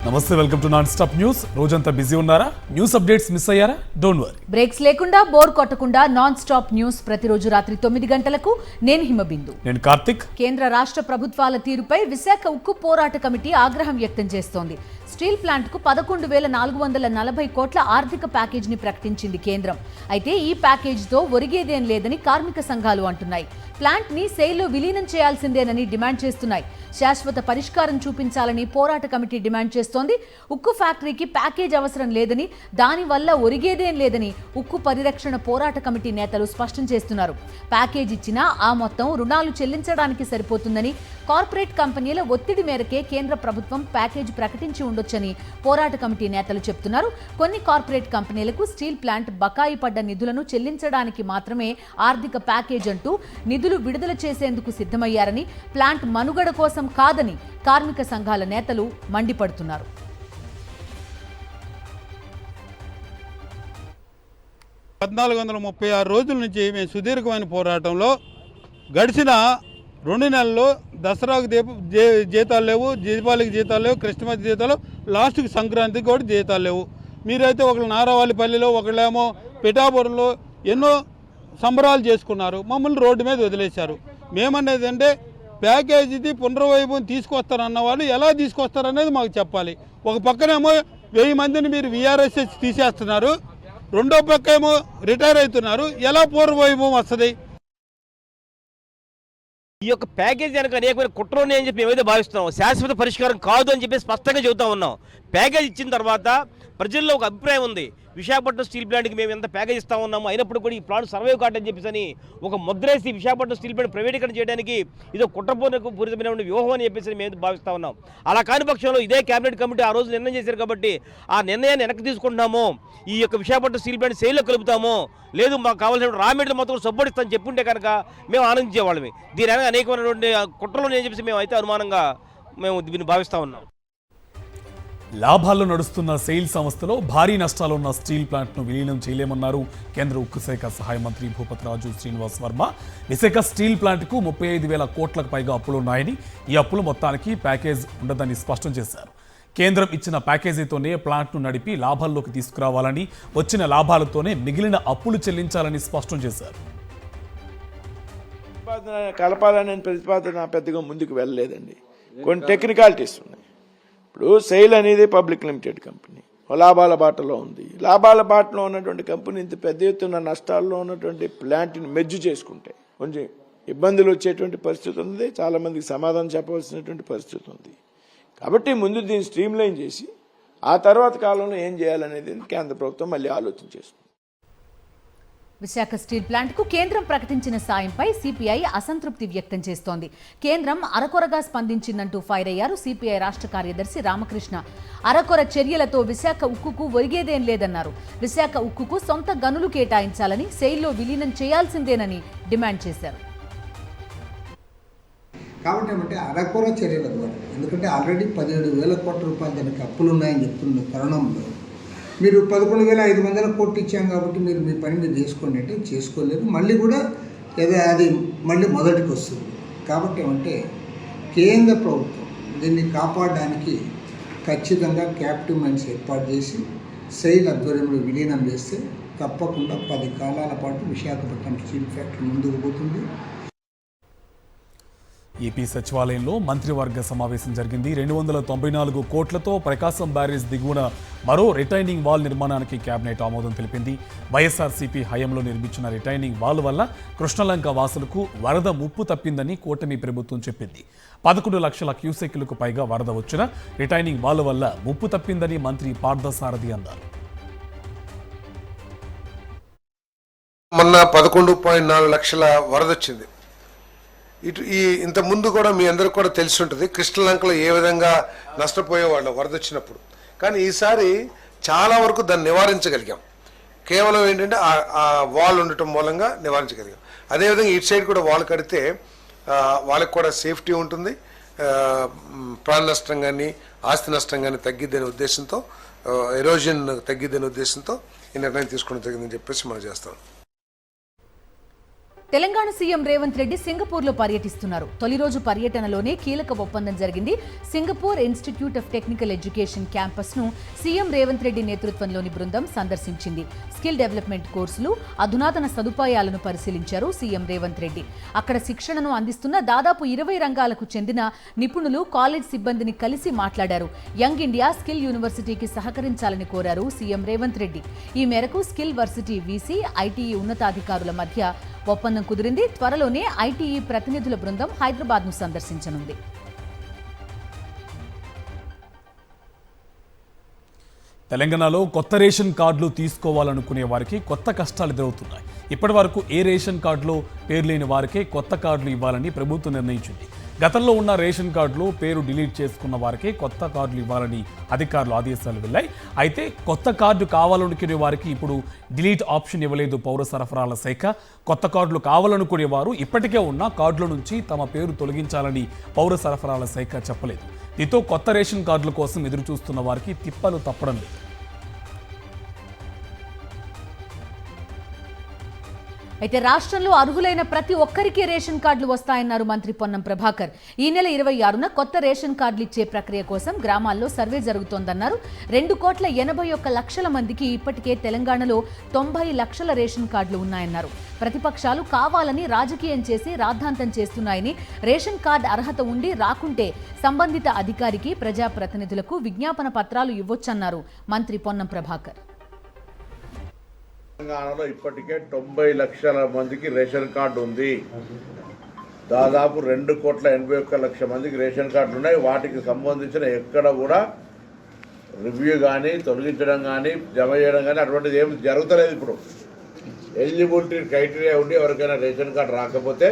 నమస్తే, welcome to non stop news. రోజంతా busy ఉన్నారా? న్యూస్ అప్డేట్స్ మిస్ అయ్యారా? Don't worry. బ్రేక్స్ లేకుండా బోర్ కొట్టకుండా నాన్ స్టాప్ న్యూస్ ప్రతిరోజు రాత్రి 9 గంటలకు. నేను హిమబిందు. నేను కార్తిక్. కేంద్ర రాష్ట్ర ప్రభుత్వాల తీరుపై విశాఖ ఉక్కు పోరాట కమిటీ ఆగ్రహం వ్యక్తం చేస్తోంది. స్టీల్ ప్లాంట్ కు 11,440 కోట్ల ఆర్థిక ప్యాకేజీని ప్రకటించింది కేంద్రం. అయితే ఈ ప్యాకేజీతో ఒరిగేదేం లేదని కార్మిక సంఘాలు అంటున్నాయి. ప్లాంట్ ని సెయిల్లో విలీనం చేయాల్సిందేనని డిమాండ్ చేస్తున్నాయి. శాశ్వత పరిష్కారం చూపించాలని పోరాట కమిటీ డిమాండ్ చేస్తోంది. ఉక్కు ఫ్యాక్టరీకి ప్యాకేజ్ అవసరం లేదని, దానివల్ల ఒరిగేదేం లేదని ఉక్కు పరిరక్షణ పోరాట కమిటీ నేతలు స్పష్టం చేస్తున్నారు. ప్యాకేజ్ ఇచ్చినా ఆ మొత్తం రుణాలు చెల్లించడానికి సరిపోతుందని, కార్పొరేట్ కంపెనీల ఒత్తిడి మేరకే కేంద్ర ప్రభుత్వం ప్యాకేజ్ ప్రకటించి ఉండొచ్చని పోరాట కమిటీ నేతలు చెప్తున్నారు. కొన్ని కార్పొరేట్ కంపెనీలకు స్టీల్ ప్లాంట్ బకాయి పడ్డ నిధులను చెల్లించడానికి మాత్రమే ఆర్థిక ప్యాకేజ్ అంటూ నిధులు విడుదల చేసేందుకు సిద్ధమయ్యారని, ప్లాంట్ మనుగడ కోసం కాదని కార్మిక సంఘాల నేతలు మండిపడుతున్నారు. రోజుల నుంచి మేము సుదీర్ఘమైన పోరాటంలో గడిచిన 2 నెలల్లో దసరాకు జీతాలు లేవు, దీపావళికి జీతాలు లేవు, క్రిస్మస్ జీతాలు, లాస్ట్కి సంక్రాంతికి కూడా జీతాలు లేవు. మీరైతే ఒకళ్ళు నారావాలిపల్లిలో, ఒకళ్ళేమో పిఠాపురంలో ఎన్నో సంబరాలు చేసుకున్నారు. మమ్మల్ని రోడ్డు మీద వదిలేశారు. మేమనేది అంటే ప్యాకేజీది పునర్వైభవం తీసుకొస్తారన్న వాళ్ళు ఎలా తీసుకొస్తారనేది మాకు చెప్పాలి. ఒక పక్కనేమో 1000 మందిని మీరు VRSS తీసేస్తున్నారు, రెండో పక్క ఏమో రిటైర్ అవుతున్నారు. ఎలా పూర్వవైభవం వస్తుంది? ఈ యొక్క ప్యాకేజ్ కనుక అనేకమైన కుట్ర ఉన్నాయని చెప్పి మేమైతే భావిస్తున్నాం. శాశ్వత పరిష్కారం కాదు అని చెప్పి స్పష్టంగా చెబుతా ఉన్నాం. ప్యాకేజ్ ఇచ్చిన తర్వాత ప్రజల్లో ఒక అభిప్రాయం ఉంది, విశాఖపట్నం స్టీల్ ప్లాంట్కి మేము ఎంత ప్యాకేజ్ ఇస్తా ఉన్నాము, అయినప్పుడు కూడా ఈ ప్లాంట్ సర్వైవ్ కాదని చెప్పేసి ఒక ముద్రేసి విశాఖపట్నం స్టీల్ ప్లాంట్ ప్రైవేటీకరణ చేయడానికి ఇదో కుట్రపూరితమైన వ్యూహం అని చెప్పేసి మేము భావిస్తూ ఉన్నాం. అలా కాని పక్షంలో ఇదే కేబినెట్ కమిటీ ఆ రోజు నిర్ణయం చేశారు కాబట్టి ఆ నిర్ణయాన్ని వెనక్కి తీసుకుంటున్నాము. ఈ యొక్క విశాఖపట్నం స్టీల్ ప్లాంట్ సేల్లో కలుపుతాము, లేదు మాకు కావాల్సిన రా మెటీరియల్ మొత్తం సబ్బడిస్తామని చెప్పుంటే కనుక మేము ఆనందించేవాళ్ళమే. దీని వెనక అనేకమైనటువంటి కుట్రలు అని చెప్పేసి మేము అయితే అనుమానంగా మేము దీన్ని భావిస్తూ ఉన్నాం. లాభాల్లో నడుస్తున్న సెయిల్ సంస్థలో భారీ నష్టాలున్న స్టీల్ ప్లాంట్ను విలీనం చేయలేమన్నారు కేంద్ర ఉక్కు శాఖ సహాయ మంత్రి భూపతిరాజు శ్రీనివాస్ వర్మ. విశాఖ స్టీల్ ప్లాంట్కు 35,000 కోట్లకు పైగా అప్పులున్నాయని, ఈ అప్పులు మొత్తానికి ప్యాకేజ్ ఉండదని స్పష్టం చేశారు. కేంద్రం ఇచ్చిన ప్యాకేజీతోనే ప్లాంట్ను నడిపి లాభాల్లోకి తీసుకురావాలని, వచ్చిన లాభాలతోనే మిగిలిన అప్పులు చెల్లించాలని స్పష్టం చేశారు. కలపాలనే ప్రతిపాదన పెద్దగా ముందుకు వెళ్ళలేదండి. కొన్ని టెక్నికాలిటీస్ ఉన్నాయి. ఇప్పుడు సెయిల్ అనేది పబ్లిక్ లిమిటెడ్ కంపెనీ, లాభాల బాటలో ఉంది. లాభాల బాటలో ఉన్నటువంటి కంపెనీ ఇంత పెద్ద ఎత్తున నష్టాల్లో ఉన్నటువంటి ప్లాంట్ని మెర్జ్ చేసుకుంటే కొంచెం ఇబ్బందులు వచ్చేటువంటి పరిస్థితి ఉంది. చాలా మందికి సమాధానం చెప్పవలసినటువంటి పరిస్థితి ఉంది. కాబట్టి ముందు దీన్ని స్ట్రీమ్ లైన్ చేసి ఆ తర్వాత కాలంలో ఏం చేయాలనేది కేంద్ర ప్రభుత్వం మళ్ళీ ఆలోచన చేస్తుంది. విశాఖ స్టీల్ ప్లాంట్ కు కేంద్రం ప్రకటించిన సాయంపై సిపిఐ అసంతృప్తి వ్యక్తం చేస్తోంది. కేంద్రం అరకొరగా స్పందించిందంటూ ఫైర్ అయ్యారు సిపిఐ రాష్ట్ర కార్యదర్శి రామకృష్ణ. అరకొర చర్యలతో విశాఖ ఉక్కుకు ఒరిగేదేం లేదన్నారు. విశాఖ ఉక్కుకు సొంత గనులు కేటాయించాలని, సెయిల్లో విలీనం చేయాల్సిందేనని డిమాండ్ చేశారు. కాబట్టి ఏమంటే అరకొర చర్యల ద్వారా, ఎందుకంటే ఆల్రెడీ 17,000 కోట్ల రూపాయలు దానికి అప్పులు ఉన్నాయని చెప్తున్న తరుణంలో మీరు 11,500 కోట్లు ఇచ్చాం కాబట్టి మీరు మీ పని మీరు చేసుకోండి అంటే చేసుకోలేదు. మళ్ళీ కూడా ఏదో అది మళ్ళీ మొదటికి వస్తుంది. కాబట్టి ఏమంటే కేంద్ర ప్రభుత్వం దీన్ని కాపాడడానికి ఖచ్చితంగా క్యాపిటివ్ మైన్స్ ఏర్పాటు చేసి సెయిల్ ఆధ్వర్యంలో విలీనం చేస్తే తప్పకుండా 10 కాలాల పాటు విశాఖపట్నం స్టీల్ ఫ్యాక్టరీ ముందుకు పోతుంది. ఏపీ సచివాలయంలో మంత్రివర్గ సమావేశం జరిగింది. 294 కోట్లతో ప్రకాశం బ్యారేజ్ దిగువన మరో రిటైనింగ్ వాల్ నిర్మాణానికి కేబినెట్ ఆమోదం తెలిపింది. వైఎస్ఆర్సీపీ హయాంలో నిర్మించిన రిటైనింగ్ వాల్ వల్ల కృష్ణలంక వాసులకు వరద ముప్పు తప్పిందని కూటమి ప్రభుత్వం చెప్పింది. 11 లక్షల క్యూసెక్లకు పైగా వరద వచ్చిన రిటైనింగ్ వాల్ వల్ల ముప్పు తప్పిందని మంత్రి పార్థసారథి అన్నారు. మొన్న 11.4 లక్షల వరద వచ్చింది. ఇంత ముందు కూడా మీ అందరికి కూడా తెలిసి ఉంటుంది కృష్ణలంకలో ఏ విధంగా నష్టపోయేవాళ్ళు వరద వచ్చినప్పుడు. కానీ ఈసారి చాలా వరకు దాన్ని నివారించగలిగాం. కేవలం ఏంటంటే ఆ వాల్ ఉండటం మూలంగా నివారించగలిగాం. అదేవిధంగా ఇటు సైడ్ కూడా వాల్ కడితే వాళ్ళకి కూడా సేఫ్టీ ఉంటుంది, ప్రాణ నష్టం కానీ ఆస్తి నష్టం కానీ తగ్గిద్దనే ఉద్దేశంతో, ఎరోజన్ తగ్గిద్దనే ఉద్దేశంతో ఈ నిర్ణయం తీసుకోవడం జరిగిందని చెప్పేసి మనం చేస్తాం. తెలంగాణ సీఎం రేవంత్ రెడ్డి సింగపూర్లో పర్యటిస్తున్నారు. తొలి రోజు పర్యటనలోనే కీలక ఒప్పందం జరిగింది. Singapore Institute of Technical Education క్యాంపస్ను సీఎం రేవంత్ రెడ్డి నేతృత్వంలోని బృందం సందర్శించింది. స్కిల్ డెవలప్మెంట్ కోర్సులు, అధునాతన సదుపాయాలను పరిశీలించారు సీఎం రేవంత్ రెడ్డి. అక్కడ శిక్షణను అందిస్తున్న దాదాపు 20 రంగాలకు చెందిన నిపుణులు, కాలేజ్ సిబ్బందిని కలిసి మాట్లాడారు. యంగ్ ఇండియా స్కిల్ యూనివర్సిటీకి సహకరించాలని కోరారు సీఎం రేవంత్ రెడ్డి. ఈ మేరకు స్కిల్ వర్సిటీ వీసీ, ఐటీఈ ఉన్నతాధికారుల మధ్య ఒప్పందం కుదిరింది. త్వరలోనే ఐటీఈ ప్రతినిధుల బృందం హైదరాబాద్ను సందర్శించనుంది. తెలంగాణలో కొత్త రేషన్ కార్డులు తీసుకోవాలనుకునే వారికి కొత్త కష్టాలు ఎదురవుతున్నాయి. ఇప్పటి వరకు ఏ రేషన్ కార్డులో పేరు లేని వారికే కొత్త కార్డులు ఇవ్వాలని ప్రభుత్వం నిర్ణయించింది. గతంలో ఉన్న రేషన్ కార్డులో పేరు డిలీట్ చేసుకున్న వారికే కొత్త కార్డులు ఇవ్వాలని అధికారులు ఆదేశాలు వెళ్ళాయి. అయితే కొత్త కార్డు కావాలనుకునే వారికి ఇప్పుడు డిలీట్ ఆప్షన్ ఇవ్వలేదు పౌర సరఫరాల శాఖ. కొత్త కార్డులు కావాలనుకునే వారు ఇప్పటికే ఉన్న కార్డుల నుంచి తమ పేరు తొలగించాలని పౌర సరఫరాల శాఖ చెప్పలేదు. దీంతో కొత్త రేషన్ కార్డుల కోసం ఎదురు చూస్తున్న వారికి తిప్పలు తప్పడం లేదు. అయితే రాష్ట్రంలో అర్హులైన ప్రతి ఒక్కరికి రేషన్ కార్డులు వస్తాయన్నారు మంత్రి పొన్నం ప్రభాకర్. ఈ నెల 26న కొత్త రేషన్ కార్డులు ఇచ్చే ప్రక్రియ కోసం గ్రామాల్లో సర్వే జరుగుతోందన్నారు. 2,81,00,000 మందికి ఇప్పటికే తెలంగాణలో 90 లక్షల రేషన్ కార్డులు ఉన్నాయన్నారు. ప్రతిపక్షాలు కావాలని రాజకీయం చేసి రాద్ధాంతం చేస్తున్నాయని, రేషన్ కార్డు అర్హత ఉండి రాకుంటే సంబంధిత అధికారికి, ప్రజాప్రతినిధులకు విజ్ఞాపన పత్రాలు ఇవ్వొచ్చన్నారు మంత్రి పొన్నం ప్రభాకర్. తెలంగాణలో ఇప్పటికే 90 లక్షల మందికి రేషన్ కార్డు ఉంది. దాదాపు 2,81,00,000 మందికి రేషన్ కార్డులు ఉన్నాయి. వాటికి సంబంధించిన ఎక్కడ కూడా రివ్యూ కానీ, తొలగించడం కానీ, జమ చేయడం కానీ అటువంటిది ఏమి జరుగుతలేదు. ఇప్పుడు ఎలిజిబిలిటీ క్రైటీరియా ఉండి ఎవరికైనా రేషన్ కార్డు రాకపోతే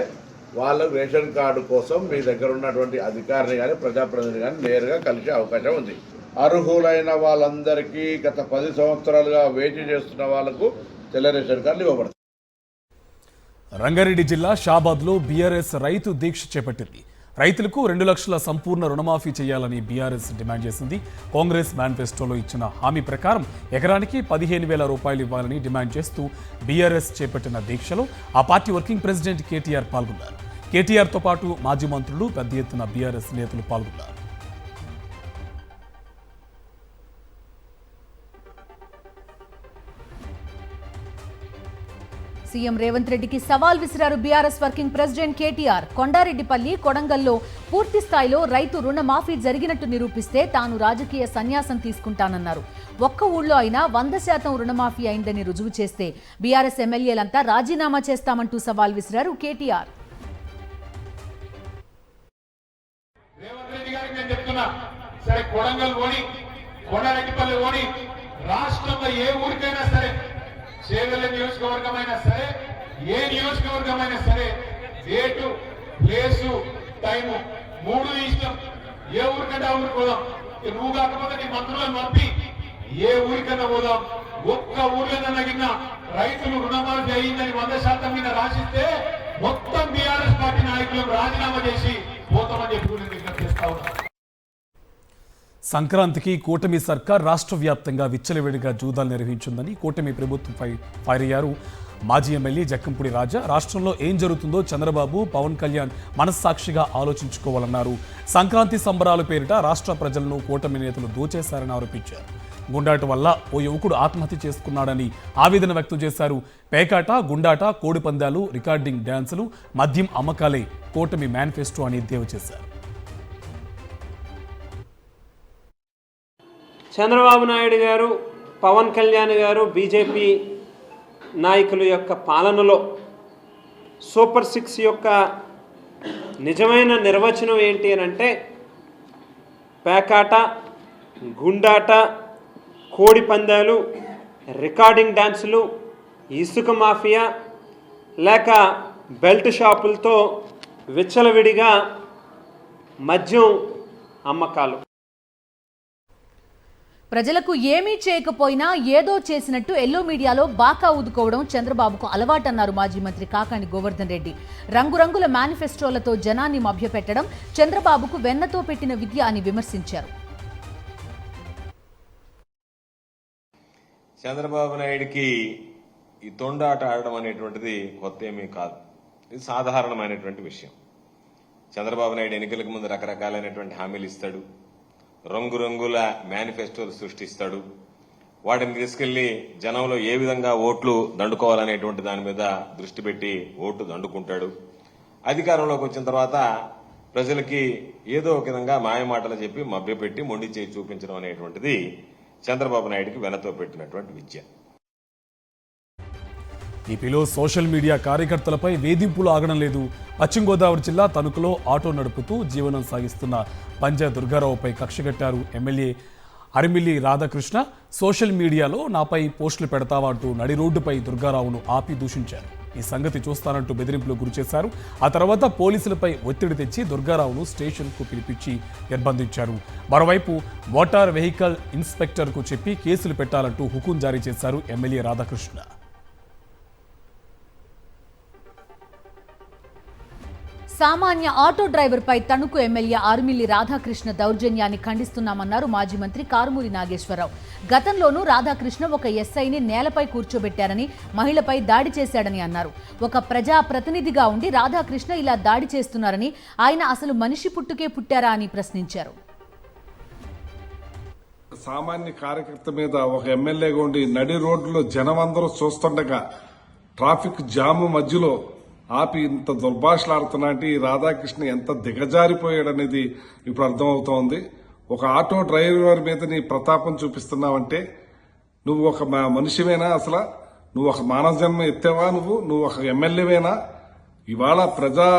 వాళ్ళకు రేషన్ కార్డు కోసం మీ దగ్గర ఉన్నటువంటి అధికారిని కానీ, ప్రజాప్రతినిధిని కానీ నేరుగా కలిసే అవకాశం ఉంది. అర్హులైన వాళ్ళందరికీ గత 10 సంవత్సరాలుగా వేచి చేస్తున్న వాళ్లకు తెల్ల రేషన్ కార్డులు ఇవ్వబడతాయి. రంగారెడ్డి జిల్లా షాబాద్లో బీఆర్ఎస్ రైతు దీక్ష చేపట్టింది. రైతులకు 2 లక్షల సంపూర్ణ రుణమాఫీ చేయాలని బీఆర్ఎస్ డిమాండ్ చేసింది. కాంగ్రెస్ మేనిఫెస్టోలో ఇచ్చిన హామీ ప్రకారం ఎకరానికి 15,000 రూపాయలు ఇవ్వాలని డిమాండ్ చేస్తూ బీఆర్ఎస్ చేపట్టిన దీక్షలో ఆ పార్టీ వర్కింగ్ ప్రెసిడెంట్ కేటీఆర్ పాల్గొన్నారు. కేటీఆర్తో పాటు మాజీ మంత్రులు, పెద్ద ఎత్తున బీఆర్ఎస్ నేతలు పాల్గొన్నారు. సీఎం రేవంత్ రెడ్డికి సవాల్ విసిరారు బీఆర్ఎస్ వర్కింగ్ ప్రెసిడెంట్ కేటీఆర్. కొండారెడ్డిపల్లి, కొడంగల్లో పూర్తి స్థాయిలో రైతు రుణమాఫీ జరిగినట్టు నిరూపిస్తే తాను రాజకీయ సన్యాసం తీసుకుంటానన్నారు. ఒక్క ఊళ్ళో అయినా 100% రుణమాఫీ అయిందని రుజువు చేస్తే బీఆర్ఎస్ ఎమ్మెల్యేలంతా రాజీనామా చేస్తామంటూ సవాల్ విసిరారు కేటీఆర్. రాష్ట్రంలో ఏ ఊరికైనా సరే, చేవెళ్ళ నియోజకవర్గమైనా సరే, ఏ నియోజకవర్గమైనా సరే, డేటు, ప్లేసు, టైము 3 ఇష్టం. ఏ ఊరికంటే ఆ ఊరికి పోదాం. నువ్వు కాకపోతే నీ మంత్రులను పంపి ఏ ఊరికన్నా పోదాం. ఒక్క ఊరికన్నా తగిన రైతులు రుణమాఫీ అయ్యిందని 100% మీద రాసిస్తే మొత్తం బీఆర్ఎస్ పార్టీ నాయకులకు రాజీనామా చేసి పోతామని చెప్పి నేను విజ్ఞప్తి చేస్తా ఉన్నా. సంక్రాంతికి కూటమి సర్కార్ రాష్ట్ర వ్యాప్తంగా విచ్చలవిడిగా జూదాలు నిర్వహించిందని కూటమి ప్రభుత్వంపై ఫైర్ అయ్యారు మాజీ ఎమ్మెల్యే జక్కంపూడి రాజా. రాష్ట్రంలో ఏం జరుగుతుందో చంద్రబాబు, పవన్ కళ్యాణ్ మనస్సాక్షిగా ఆలోచించుకోవాలన్నారు. సంక్రాంతి సంబరాల పేరిట రాష్ట్ర ప్రజలను కూటమి నేతలు దోచేశారని ఆరోపించారు. గుండాట వల్ల ఓ యువకుడు ఆత్మహత్య చేసుకున్నాడని ఆవేదన వ్యక్తం చేశారు. పేకాట, గుండాట, కోడిపందాలు, రికార్డింగ్ డ్యాన్సులు, మద్యం అమ్మకాలే కూటమి మేనిఫెస్టో అని ఎద్దేవా చేశారు. చంద్రబాబు నాయుడు గారు, పవన్ కళ్యాణ్ గారు, బీజేపీ నాయకుల యొక్క పాలనలో సూపర్ 6 యొక్క నిజమైన నిర్వచనం ఏంటి అని అంటే పేకాట, గుండాట, కోడి పందాలు, రికార్డింగ్ డ్యాన్సులు, ఇసుక మాఫియా లేక బెల్ట్ షాపులతో విచ్చలవిడిగా మద్యం అమ్మకాలు. ప్రజలకు ఏమీ చేయకపోయినా ఏదో చేసినట్టు ఎల్లో మీడియాలో బాకా ఊదుకోవడం చంద్రబాబుకు అలవాటన్నారు మాజీ మంత్రి కాకాని గోవర్ధన్ రెడ్డి. రంగురంగుల మేనిఫెస్టోలతో జనాన్ని మభ్యపెట్టడం చంద్రబాబుకు వెన్నతో పెట్టిన విద్య అని విమర్శించారు. చంద్రబాబు నాయుడికి ఈ తొండాట ఆడడం అనేటువంటిది కొత్త ఏమీ కాదు. ఇది సాధారణమైనటువంటి విషయం. చంద్రబాబు నాయుడు ఎన్నికలకు ముందు రకరకాలైనటువంటి హామీలు ఇస్తాడు, రంగురంగుల మేనిఫెస్టోలు సృష్టిస్తాడు. వాటిని తీసుకెళ్లి జనంలో ఏ విధంగా ఓట్లు దండుకోవాలనేటువంటి దాని మీద దృష్టి పెట్టి ఓట్లు దండుకుంటాడు. అధికారంలోకి వచ్చిన తర్వాత ప్రజలకి ఏదో ఒక విధంగా మాయమాటలు చెప్పి మభ్యపెట్టి మొండి చేయి చూపించడం అనేటువంటిది చంద్రబాబు నాయుడికి వెనతో పెట్టినటువంటి విద్య. ఏపీలో సోషల్ మీడియా కార్యకర్తలపై వేధింపులు ఆగడం లేదు. పశ్చిమ గోదావరి జిల్లా తణుకులో ఆటో నడుపుతూ జీవనం సాగిస్తున్న పంజా దుర్గారావుపై కక్షగట్టారు ఎమ్మెల్యే అరిమిల్లి రాధాకృష్ణ. సోషల్ మీడియాలో నాపై పోస్టులు పెడతావా అంటూ నడి రోడ్డుపై దుర్గారావును ఆపి దూషించారు. ఈ సంగతి చూస్తానంటూ బెదిరింపులు గురిచేశారు. ఆ తర్వాత పోలీసులపై ఒత్తిడి తెచ్చి దుర్గారావును స్టేషన్కు పిలిపించి నిర్బంధించారు. మరోవైపు మోటార్ వెహికల్ ఇన్స్పెక్టర్కు చెప్పి కేసులు పెట్టాలంటూ హుకుం జారీ చేశారు ఎమ్మెల్యే రాధాకృష్ణ. సామాన్య ఆటో డ్రైవర్పై తణుకు ఎమ్మెల్యే ఆర్మిల్లి రాధాకృష్ణ దౌర్జన్యాన్ని ఖండిస్తున్నామన్నారు మాజీ మంత్రి కారుమూరి నాగేశ్వరరావు. గతంలోనూ రాధాకృష్ణ ఒక ఎస్ఐని నేలపై కూర్చోబెట్టారని, మహిళపై దాడి చేశాడని అన్నారు. ఒక ప్రజా ప్రతినిధిగా ఉండి రాధాకృష్ణ ఇలా దాడి చేస్తున్నారని, ఆయన అసలు మనిషి పుట్టుకే పుట్టారా అని ప్రశ్నించారు. సామాన్య కార్యకర్త మీద ఒక ఎమ్మెల్యేగా ఉండి నడి రోడ్డులో జనం అందరూ చూస్తుండగా ట్రాఫిక్ జాము మధ్యలో ఆపి ఇంత దుర్భాషలాడుతున్నా అంటే ఈ రాధాకృష్ణ ఎంత దిగజారిపోయాడనేది ఇప్పుడు అర్థమవుతోంది. ఒక ఆటో డ్రైవర్ మీద నీ ప్రతాపం చూపిస్తున్నావంటే నువ్వు ఒక మనిషివేనా? అసలు నువ్వు ఒక మానవ జన్మ ఎత్తావా? నువ్వు ఒక ఎమ్మెల్యేవేనా? ఇవాళ ప్రజా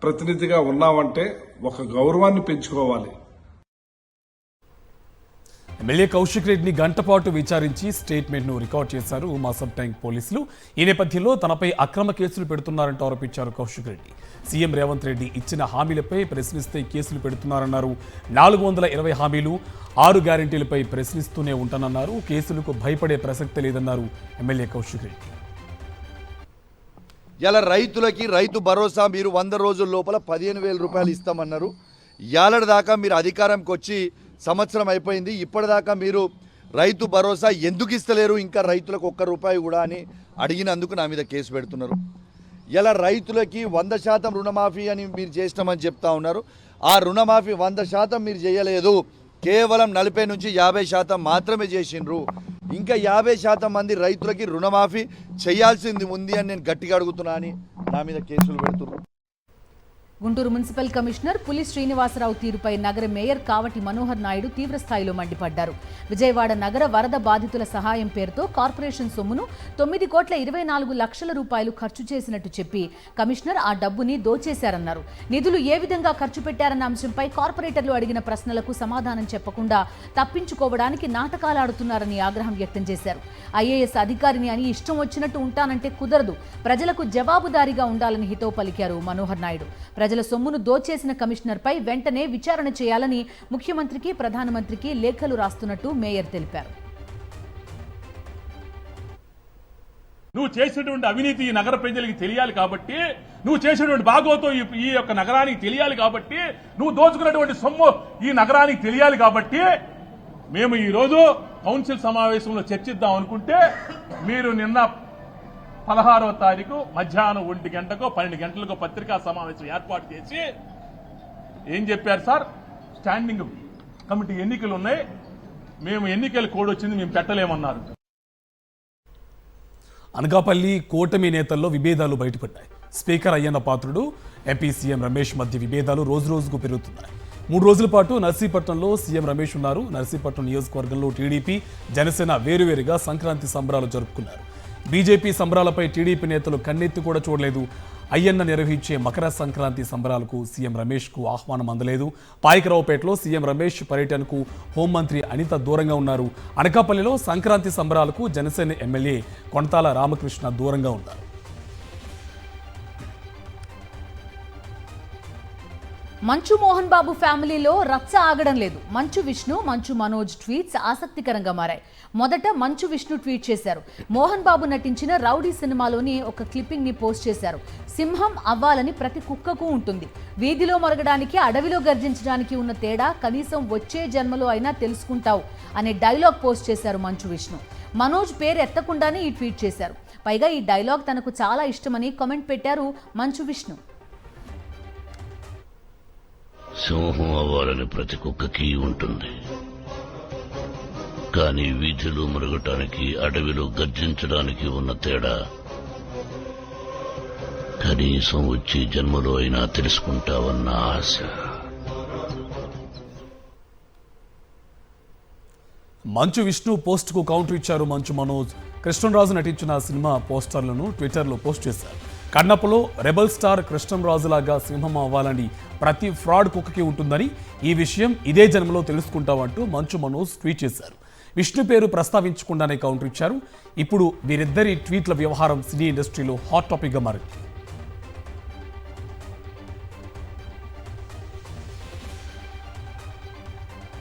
ప్రతినిధిగా ఉన్నావంటే ఒక గౌరవాన్ని పెంచుకోవాలి. ఎమ్మెల్యే కౌశిక్ రెడ్డిని గంటపాటు విచారించి స్టేట్మెంట్ను రికార్డ్ చేశారు మా సబ్ ట్యాంక్ పోలీసులు. ఈ నేపథ్యంలో తనపై అక్రమ కేసులు పెడుతున్నారంటూ ఆరోపించారు కౌశిక్ రెడ్డి. సీఎం రేవంత్ రెడ్డి ఇచ్చిన హామీలపై ప్రశ్నిస్తే కేసులు పెడుతున్నారన్నారు. 420 హామీలు, 6 గ్యారెంటీలపై ప్రశ్నిస్తూనే ఉంటానన్నారు. కేసులకు భయపడే ప్రసక్తి లేదన్నారు ఎమ్మెల్యే కౌశిక్ రెడ్డి. ఇలా రైతులకి రైతు భరోసా మీరు 100 రోజుల లోపల 15,000 రూపాయలు ఇస్తామన్నారు. ఏడాది దాకా మీరు అధికారంకి వచ్చి సంవత్సరం అయిపోయింది. ఇప్పటిదాకా మీరు రైతు భరోసా ఎందుకు ఇస్తలేరు, ఇంకా రైతులకు ₹1 కూడా అని అడిగినందుకు నా మీద కేసు పెడుతున్నారు. ఇలా రైతులకి 100% రుణమాఫీ అని మీరు చేసినామని చెప్తా ఉన్నారు. ఆ రుణమాఫీ 100% మీరు చేయలేదు, కేవలం 40 నుంచి 50% మాత్రమే చేసిండ్రు. ఇంకా 50% మంది రైతులకి రుణమాఫీ చేయాల్సింది ఉంది అని నేను గట్టిగా అడుగుతున్నా అని నా మీద కేసులు పెడుతున్నారు. గుంటూరు మున్సిపల్ కమిషనర్ పులి శ్రీనివాసరావు తీరుపై నగర మేయర్ కావటి మనోహర్ నాయుడు తీవ్రస్థాయిలో మండిపడ్డారు. విజయవాడ నగర వరద బాధితుల సహాయం పేరుతో కార్పొరేషన్ సొమ్మును 9,24 లక్షల రూపాయలు ఖర్చు చేసినట్టు చెప్పి కమిషనర్ ఆ డబ్బుని దోచేశారన్నారు. నిధులు ఏ విధంగా ఖర్చు పెట్టారన్న అంశంపై కార్పొరేటర్లు అడిగిన ప్రశ్నలకు సమాధానం చెప్పకుండా తప్పించుకోవడానికి నాటకాలాడుతున్నారని ఆగ్రహం వ్యక్తం చేశారు. ఐఏఎస్ అధికారిని అని ఇష్టం వచ్చినట్టు ఉంటానంటే కుదరదు, ప్రజలకు జవాబుదారీగా ఉండాలని హితవు పలికారు మనోహర్ నాయుడు. ప్రజల సొమ్మును దోచేసిన కమిషనర్పై వెంటనే విచారణ చేయాలని ముఖ్యమంత్రికి, ప్రధానమంత్రికి లేఖలు రాస్తున్నట్టు మేయర్ తెలిపారు. నువ్వు చేసినటువంటి అవినీతి ఈ నగర ప్రజలకి తెలియాలి కాబట్టి, నువ్వు చేసినటువంటి భాగవతం ఈ యొక్క నగరానికి తెలియాలి కాబట్టి, నువ్వు దోచుకున్నటువంటి సొమ్ము ఈ నగరానికి తెలియాలి కాబట్టి మేము ఈరోజు కౌన్సిల్ సమావేశంలో చర్చిద్దాం అనుకుంటే మీరు నిన్న 16వ తారీఖు మధ్యాహ్నం 1 గంటకో 12 గంటలకో పత్రికా సమావేశం ఏర్పాటు చేసి ఏం చెప్పారు సార్? స్టాండింగ్ కమిటీ ఎన్నికలు ఉన్నాయి, మేము ఎన్నికల కోడ్ వచ్చింది, మేము పెట్టలేమన్నారు. అనకాపల్లి కూటమి నేతల్లో విభేదాలు బయటపడ్డాయి. Speaker Ayyanna Patrudu, MP CM Ramesh మధ్య విభేదాలు రోజురోజుకు పెరుగుతున్నాయి. 3 రోజుల పాటు నర్సీపట్నంలో సీఎం రమేష్ ఉన్నారు. నర్సీపట్నం నియోజకవర్గంలో టీడీపీ, జనసేన వేరువేరుగా సంక్రాంతి సంబరాలు జరుపుకున్నారు. బీజేపీ సంబరాలపై టీడీపీ నేతలు కన్నెత్తి కూడా చూడలేదు. అయ్యన్న నిర్వహించే మకర సంక్రాంతి సంబరాలకు సీఎం రమేష్కు ఆహ్వానం అందలేదు. పాయకరావుపేటలో సీఎం రమేష్ పర్యటనకు హోంమంత్రి అనిత దూరంగా ఉన్నారు. అనకాపల్లిలో సంక్రాంతి సంబరాలకు జనసేన ఎమ్మెల్యే కొణతాల రామకృష్ణ దూరంగా ఉన్నారు. మంచు మోహన్ బాబు ఫ్యామిలీలో రచ్చ ఆగడం లేదు. మంచు విష్ణు, మంచు మనోజ్ ట్వీట్స్ ఆసక్తికరంగా మారాయి. మొదట మంచు విష్ణు ట్వీట్ చేశారు. మోహన్ బాబు నటించిన రౌడీ సినిమాలోని ఒక క్లిప్పింగ్ ని పోస్ట్ చేశారు. సింహం అవ్వాలని ప్రతి కుక్కకు ఉంటుంది. వీధిలో మొరగడానికి, అడవిలో గర్జించడానికి ఉన్న తేడా కనీసం వచ్చే జన్మలో అయినా తెలుసుకుంటావు అనే డైలాగ్ పోస్ట్ చేశారు మంచు విష్ణు. మనోజ్ పేరు ఎత్తకుండానే ఈ ట్వీట్ చేశారు. పైగా ఈ డైలాగ్ తనకు చాలా ఇష్టమని కామెంట్ పెట్టారు మంచు విష్ణు. సింహం అవ్వాలని ప్రతి కుక్కకి ఉంటుంది, కానీ వీధిలో మురగటానికి, అడవిలో గర్జించడానికి ఉన్న తేడా కనీసం వచ్చే జన్మలో అయినా తెలుసుకుంటావన్న ఆశ. మంచు విష్ణు పోస్ట్కు కౌంటర్ ఇచ్చారు మంచు మనోజ్. కృష్ణంరాజు నటించిన సినిమా పోస్టర్లను ట్విట్టర్లో పోస్ట్ చేశారు. కన్నప్పలో రెబల్ స్టార్ కృష్ణంరాజులాగా సింహం అవ్వాలని ప్రతి ఫ్రాడ్ కుక్కకి ఉంటుందని, ఈ విషయం ఇదే జన్మలో తెలుసుకుంటామంటూ మంచు మనోజ్ ట్వీట్ చేశారు. విష్ణు పేరు ప్రస్తావించకుండానే కౌంటర్ ఇచ్చారు. ఇప్పుడు వీరిద్దరి ట్వీట్ల వ్యవహారం సినీ ఇండస్ట్రీలో హాట్ టాపిక్గా మారింది.